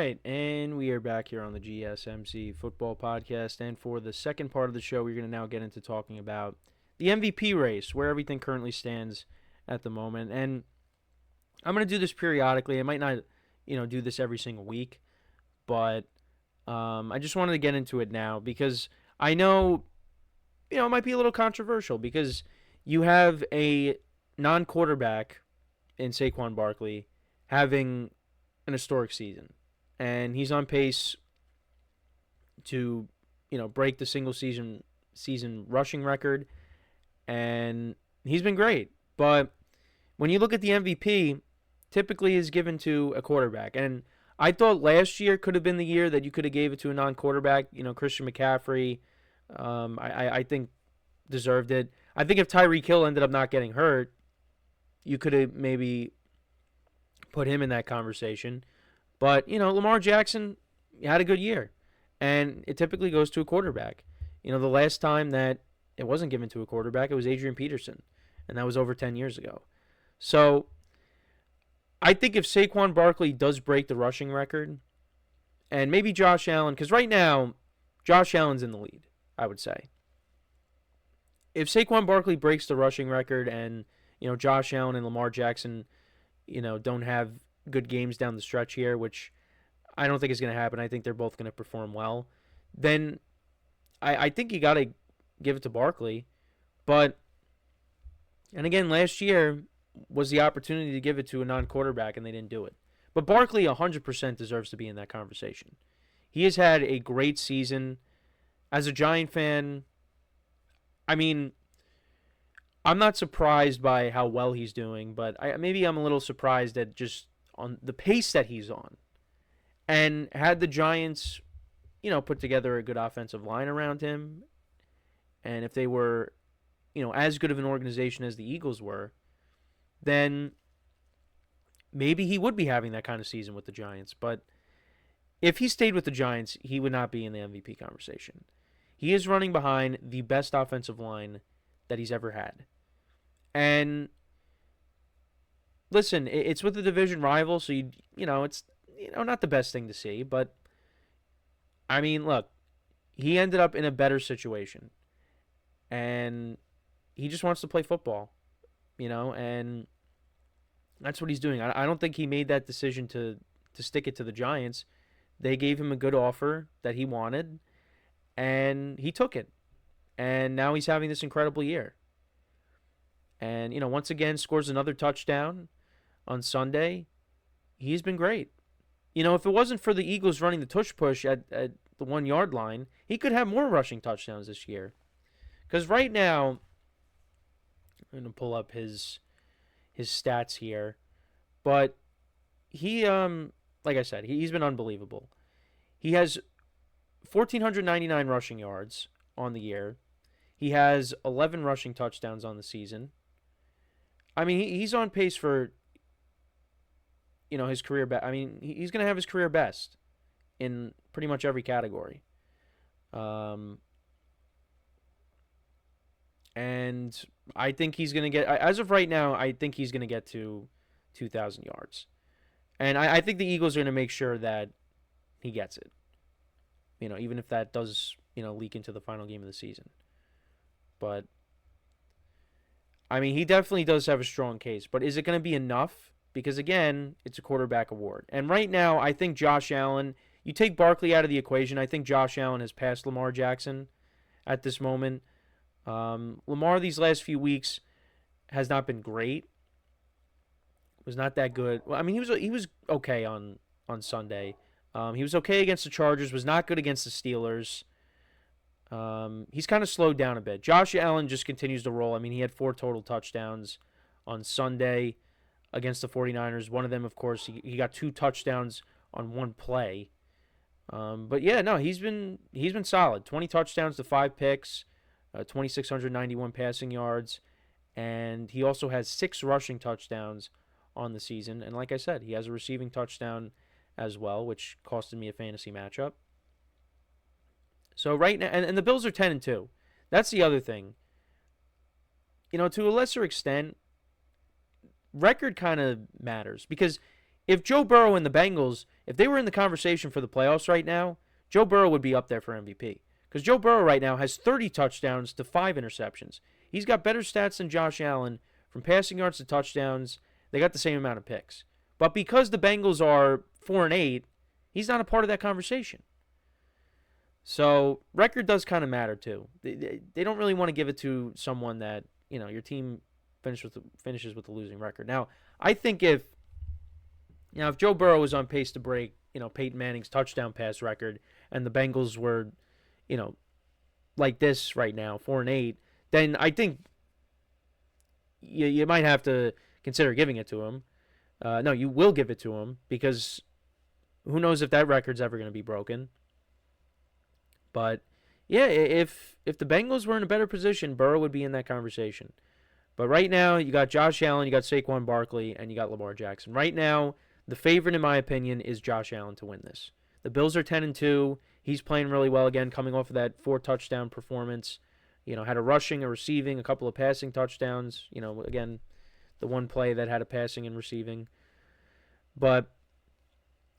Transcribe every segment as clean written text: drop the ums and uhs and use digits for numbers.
right, and we are back here on the GSMC football podcast. And for the second part of the show, we're going to now get into talking about the MVP race, where everything currently stands at the moment. And I'm going to do this periodically. I might not, do this every single week, but I just wanted to get into it now because I know, it might be a little controversial because you have a non-quarterback in Saquon Barkley having an historic season, and he's on pace to, break the single season rushing record, and he's been great. But when you look at the MVP, typically is given to a quarterback, and I thought last year could have been the year that you could have gave it to a non-quarterback. Christian McCaffrey, I think deserved it. I think if Tyreek Hill ended up not getting hurt, you could have maybe put him in that conversation. But, Lamar Jackson had a good year, and it typically goes to a quarterback. The last time that it wasn't given to a quarterback, it was Adrian Peterson, and that was over 10 years ago. So I think if Saquon Barkley does break the rushing record, and maybe Josh Allen, because right now, Josh Allen's in the lead, I would say. If Saquon Barkley breaks the rushing record and, Josh Allen and Lamar Jackson, don't have good games down the stretch here, which I don't think is going to happen. I think they're both going to perform well. Then I think you got to give it to Barkley. But, and again, last year was the opportunity to give it to a non-quarterback, and they didn't do it. But Barkley 100% deserves to be in that conversation. He has had a great season. As a Giant fan, I mean, I'm not surprised by how well he's doing, but maybe I'm a little surprised at just on the pace that he's on. And had the Giants, put together a good offensive line around him, and if they were, as good of an organization as the Eagles were, then maybe he would be having that kind of season with the Giants. But if he stayed with the Giants, he would not be in the MVP conversation. He is running behind the best offensive line that he's ever had. And listen, it's with a division rival, so it's not the best thing to see, but I mean, look, he ended up in a better situation, and he just wants to play football, and that's what he's doing. I don't think he made that decision to stick it to the Giants. They gave him a good offer that he wanted, and he took it, and now he's having this incredible year. And, once again, scores another touchdown on Sunday. He's been great. If it wasn't for the Eagles running the tush push at the 1 yard line, he could have more rushing touchdowns this year. Because right now, I'm going to pull up his stats here. But he, like I said, he's been unbelievable. He has 1,499 rushing yards on the year. He has 11 rushing touchdowns on the season. I mean, he's on pace for, his career best. I mean, he's going to have his career best in pretty much every category. And I think he's going to get, as of right now, I think he's going to get to 2,000 yards. And I think the Eagles are going to make sure that he gets it. Even if that does, leak into the final game of the season. But I mean, he definitely does have a strong case, but is it going to be enough? Because, again, it's a quarterback award. And right now, I think Josh Allen, you take Barkley out of the equation, I think Josh Allen has passed Lamar Jackson at this moment. Lamar these last few weeks has not been great. Was not that good. Well, I mean, he was okay on Sunday. He was okay against the Chargers, was not good against the Steelers. He's kind of slowed down a bit. Josh Allen just continues to roll. I mean, he had 4 total touchdowns on Sunday against the 49ers. One of them, of course, he got 2 touchdowns on one play. But yeah, no, he's been solid. 20 touchdowns to 5 picks, 2,691 passing yards, and he also has 6 rushing touchdowns on the season. And like I said, he has a receiving touchdown as well, which costed me a fantasy matchup. So right now, and the Bills are 10-2. That's the other thing. To a lesser extent, record kind of matters because if Joe Burrow and the Bengals, if they were in the conversation for the playoffs right now, Joe Burrow would be up there for MVP. Because Joe Burrow right now has 30 touchdowns to 5 interceptions. He's got better stats than Josh Allen from passing yards to touchdowns. They got the same amount of picks. But because the Bengals are 4-8, he's not a part of that conversation. So record does kind of matter too. They don't really want to give it to someone that, your team finishes with a losing record. Now, I think if Joe Burrow was on pace to break, Peyton Manning's touchdown pass record, and the Bengals were, like this right now, 4-8, then I think you might have to consider giving it to him. No, you will give it to him, because who knows if that record's ever going to be broken. But yeah, if the Bengals were in a better position, Burrow would be in that conversation. But right now, you got Josh Allen, you got Saquon Barkley, and you got Lamar Jackson. Right now, the favorite, in my opinion, is Josh Allen to win this. The Bills are 10-2. He's playing really well again, coming off of that 4-touchdown performance. Had a rushing, a receiving, a couple of passing touchdowns. Again, the one play that had a passing and receiving. But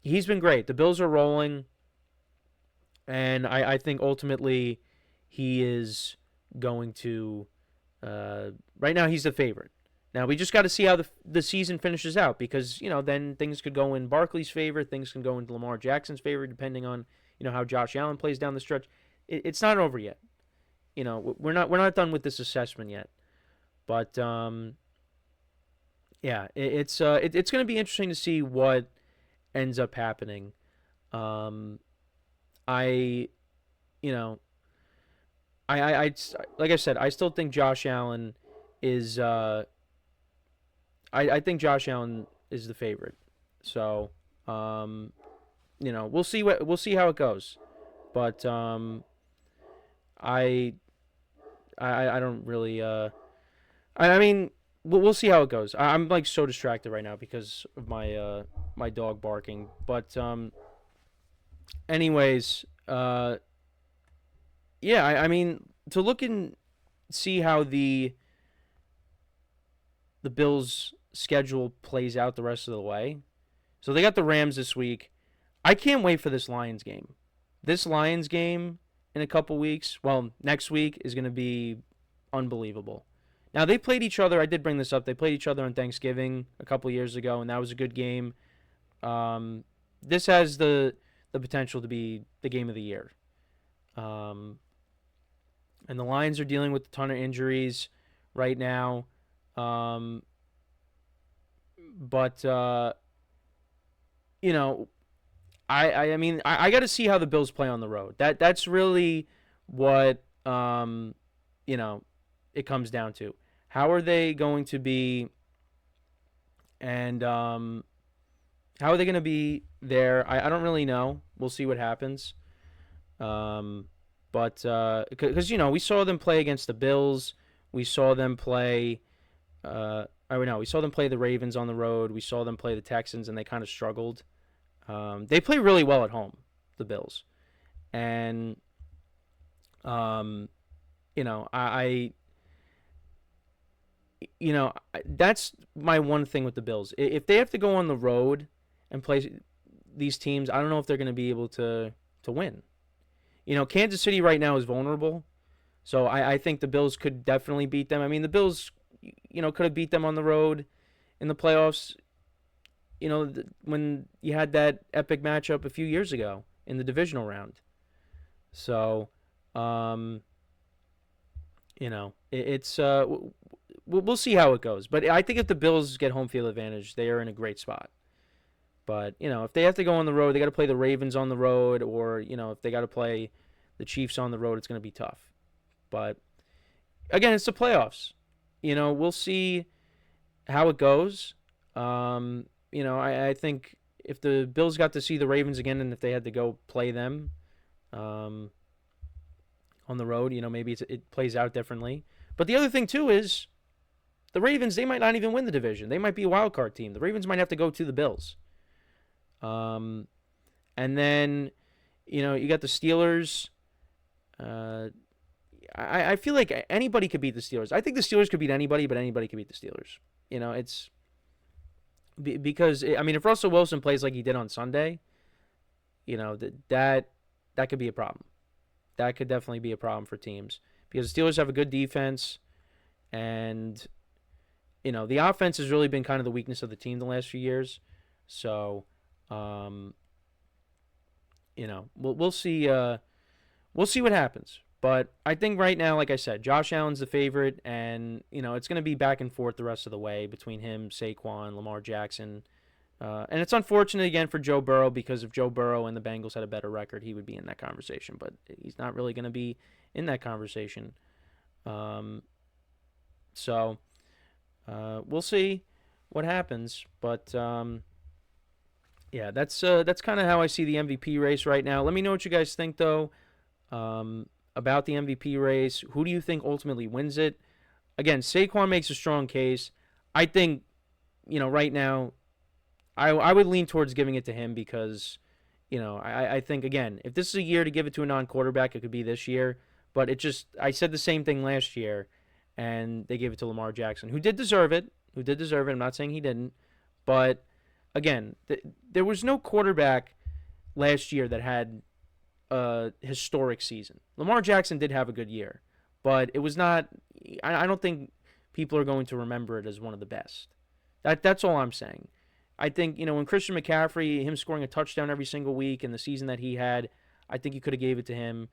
he's been great. The Bills are rolling. And I think ultimately he is going to, right now he's the favorite. Now we just got to see how the season finishes out, because, then things could go in Barkley's favor, things can go into Lamar Jackson's favor, depending on, how Josh Allen plays down the stretch. It's not over yet. We're not done with this assessment yet. But, yeah, it's going to be interesting to see what ends up happening. I like I said, I still think Josh Allen is I think Josh Allen is the favorite. So, we'll see how it goes. But I don't really I mean, we'll see how it goes. I'm like so distracted right now because of my dog barking. But anyways, yeah, I mean, to look and see how the Bills' schedule plays out the rest of the way. So they got the Rams this week. I can't wait for this Lions game. This Lions game in a couple weeks, well, next week, is going to be unbelievable. Now, they played each other. I did bring this up. They played each other on Thanksgiving a couple years ago, and that was a good game. This has the potential to be the game of the year. And the Lions are dealing with a ton of injuries right now. But I mean, I got to see how the Bills play on the road. That's really what it comes down to. How are they going to be, and how are they going to be there? I don't really know. We'll see what happens. But because we saw them play against the Bills, we saw them play. We saw them play the Ravens on the road. We saw them play the Texans, and they kind of struggled. They play really well at home, the Bills, and that's my one thing with the Bills. If they have to go on the road and play these teams, I don't know if they're going to be able to win. Kansas City right now is vulnerable, so I think the Bills could definitely beat them. I mean, the Bills, could have beat them on the road in the playoffs, when you had that epic matchup a few years ago in the divisional round. So, it's we'll see how it goes. But I think if the Bills get home field advantage, they are in a great spot. But, if they have to go on the road, they got to play the Ravens on the road, or, if they got to play the Chiefs on the road, it's going to be tough. But, again, it's the playoffs. We'll see how it goes. I think if the Bills got to see the Ravens again, and if they had to go play them on the road, maybe it plays out differently. But the other thing, too, is the Ravens, they might not even win the division. They might be a wild card team. The Ravens might have to go to the Bills. And then, you got the Steelers. I feel like anybody could beat the Steelers. I think the Steelers could beat anybody, but anybody could beat the Steelers. because I mean, if Russell Wilson plays like he did on Sunday, that could be a problem. That could definitely be a problem for teams because the Steelers have a good defense, and the offense has really been kind of the weakness of the team the last few years. So, um, we'll see. We'll see what happens. But I think right now, like I said, Josh Allen's the favorite, and it's going to be back and forth the rest of the way between him, Saquon, Lamar Jackson, and it's unfortunate again for Joe Burrow because if Joe Burrow and the Bengals had a better record, he would be in that conversation. But he's not really going to be in that conversation. Um, so we'll see what happens. But yeah, that's kind of how I see the MVP race right now. Let me know what you guys think though about the MVP race. Who do you think ultimately wins it? Again, Saquon makes a strong case. I think right now I would lean towards giving it to him because, I think, again, if this is a year to give it to a non-quarterback, it could be this year. But I said the same thing last year, and they gave it to Lamar Jackson, who did deserve it. I'm not saying he didn't. But, again, there was no quarterback last year that had a historic season. Lamar Jackson did have a good year, but it was not. I don't think people are going to remember it as one of the best. That's all I'm saying. I think when Christian McCaffrey, him scoring a touchdown every single week, and the season that he had, I think you could have gave it to him.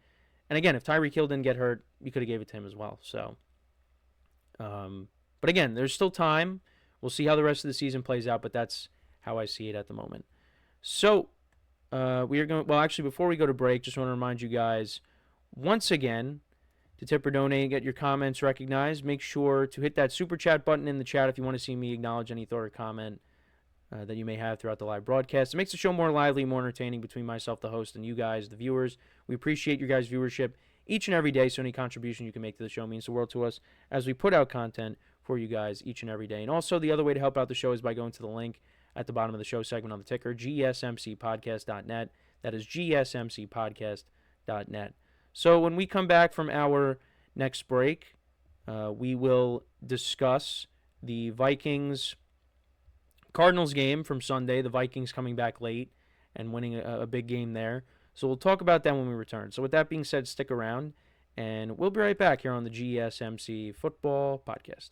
And again, if Tyreek Hill didn't get hurt, you could have gave it to him as well. So, but again, there's still time. We'll see how the rest of the season plays out, but that's how I see it at the moment. So, we are going. Well, actually, before we go to break, just want to remind you guys once again to tip or donate and get your comments recognized. Make sure to hit that super chat button in the chat if you want to see me acknowledge any thought or comment that you may have throughout the live broadcast. It makes the show more lively, more entertaining between myself, the host, and you guys, the viewers. We appreciate your guys' viewership each and every day, so any contribution you can make to the show means the world to us as we put out content for you guys each and every day. And also, the other way to help out the show is by going to the link at the bottom of the show segment on the ticker, GSMCPodcast.net. That is GSMCPodcast.net. So when we come back from our next break, we will discuss the Vikings Cardinals game from Sunday, the Vikings coming back late and winning a big game there. So we'll talk about that when we return. So with that being said, stick around, and we'll be right back here on the GSMC Football Podcast.